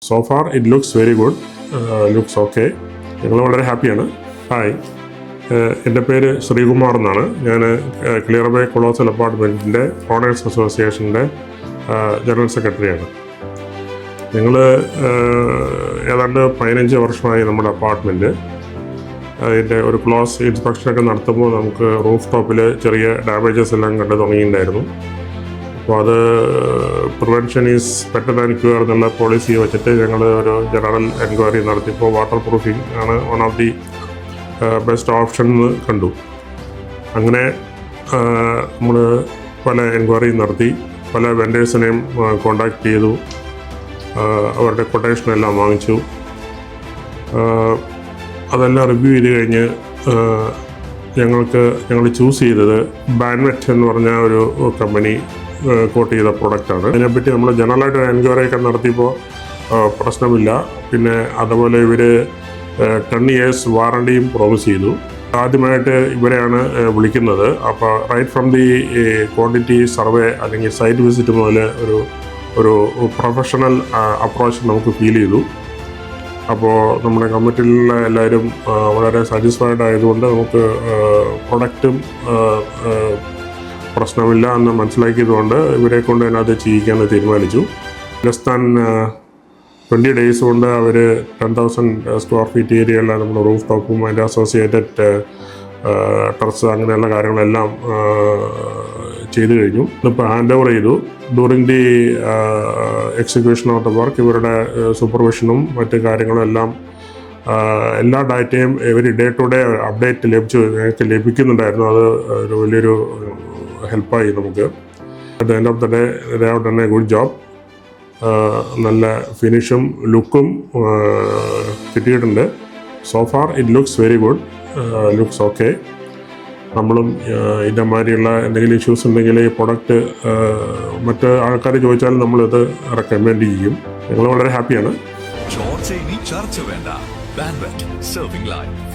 So far it looks very good, looks okay. ഞങ്ങൾ വളരെ ഹാപ്പിയാണ്. ഹായ്, എൻ്റെ പേര് ശ്രീകുമാർ എന്നാണ്. ഞാൻ ക്ലിയർ ബേ കൊളോസൽ അപ്പാർട്ട്മെൻറ്റിൻ്റെ ഓണേഴ്സ് അസോസിയേഷൻ്റെ ജനറൽ സെക്രട്ടറിയാണ്. ഞങ്ങൾ ഏതാണ്ട് 15 വർഷമായി നമ്മുടെ അപ്പാർട്ട്മെൻറ്റ്. അതിൻ്റെ ഒരു ക്ലോസ് ഇൻസ്പെക്ഷനൊക്കെ നടത്തുമ്പോൾ നമുക്ക് റൂഫ് ടോപ്പിൽ ചെറിയ ഡാമേജസ് എല്ലാം കണ്ടു തുടങ്ങിയിട്ടുണ്ടായിരുന്നു. അപ്പോൾ അത് prevention is better than cure എന്നുള്ള പോളിസി വെച്ചിട്ട് ഞങ്ങൾ ഒരു ജനറൽ എൻക്വയറി നടത്തിയപ്പോൾ വാട്ടർ പ്രൂഫിംഗ് ആണ് one of the best option എന്ന് കണ്ടു. അങ്ങനെ നമ്മൾ പല എൻക്വയറി നടത്തി, പല വെൻഡേഴ്സിനെയും കോണ്ടാക്ട് ചെയ്തു, അവരുടെ കൊട്ടേഷനെല്ലാം വാങ്ങിച്ചു. അതെല്ലാം റിവ്യൂ ചെയ്ത് കഴിഞ്ഞ് ഞങ്ങൾ ചൂസ് ചെയ്തത് ബാൻവെറ്റ് എന്ന് പറഞ്ഞ ഒരു കമ്പനി കോട്ട് ചെയ്ത പ്രൊഡക്റ്റാണ്. അതിനെപ്പറ്റി നമ്മൾ ജനറലായിട്ട് എൻക്വയറി ഒക്കെ നടത്തിയപ്പോൾ പ്രശ്നമില്ല. പിന്നെ അതുപോലെ ഇവർ 10 years വാറണ്ടിയും പ്രോമിസ് ചെയ്തു. ആദ്യമായിട്ട് ഇവരെയാണ് വിളിക്കുന്നത്. അപ്പോൾ right from the quantity survey അല്ലെങ്കിൽ സൈറ്റ് വിസിറ്റ് മുതൽ ഒരു പ്രൊഫഷണൽ അപ്രോച്ച് നമുക്ക് ഫീൽ ചെയ്തു. അപ്പോൾ നമ്മുടെ കമ്മിറ്റിയിലുള്ള എല്ലാവരും വളരെ സാറ്റിസ്ഫൈഡ് ആയതുകൊണ്ട് നമുക്ക് പ്രൊഡക്റ്റും പ്രശ്നമില്ല എന്ന് മനസ്സിലാക്കിയതുകൊണ്ട് ഇവരെ കൊണ്ട് തന്നെ അത് ചെയ്യിക്കാമെന്ന് തീരുമാനിച്ചു. ലെസ് ദാൻ 20 days കൊണ്ട് അവർ 10,000 square feet ഏരിയയുള്ള നമ്മുടെ റൂഫ് ടോപ്പും അതിൻ്റെ അസോസിയേറ്റഡ് ടെറസ് അങ്ങനെയുള്ള കാര്യങ്ങളെല്ലാം ചെയ്തു കഴിഞ്ഞു. ഇപ്പോൾ ഹാൻഡ് ഓവർ ചെയ്തു. During the execution of the work ഇവരുടെ സൂപ്പർവിഷനും മറ്റ് കാര്യങ്ങളും എല്ലാം എല്ലാ ഡാറ്റയും ഇവർ ഡേ ടു ഡേ അപ്ഡേറ്റ് ഞങ്ങൾക്ക് ലഭിക്കുന്നുണ്ടായിരുന്നു. അത് ഒരു വലിയൊരു ഹെൽപ്പായി നമുക്ക്. At the end of the day they have done A good job. നല്ല ഫിനിഷും ലുക്കും കിട്ടിയിട്ടുണ്ട്. So far it looks very good, looks okay. നമ്മളും ഇതിൻ്റെ മാതിരിയുള്ള എന്തെങ്കിലും ഇഷ്യൂസ് ഉണ്ടെങ്കിൽ ഈ പ്രൊഡക്റ്റ് മറ്റ് ആൾക്കാർ ചോദിച്ചാൽ നമ്മളിത് റെക്കമെൻഡ് ചെയ്യും. ഞങ്ങൾ വളരെ ഹാപ്പിയാണ്. ചർച്ച വേണ്ട. ബാൻവെറ്റ് സെർവിംഗ് ലൈഫ്.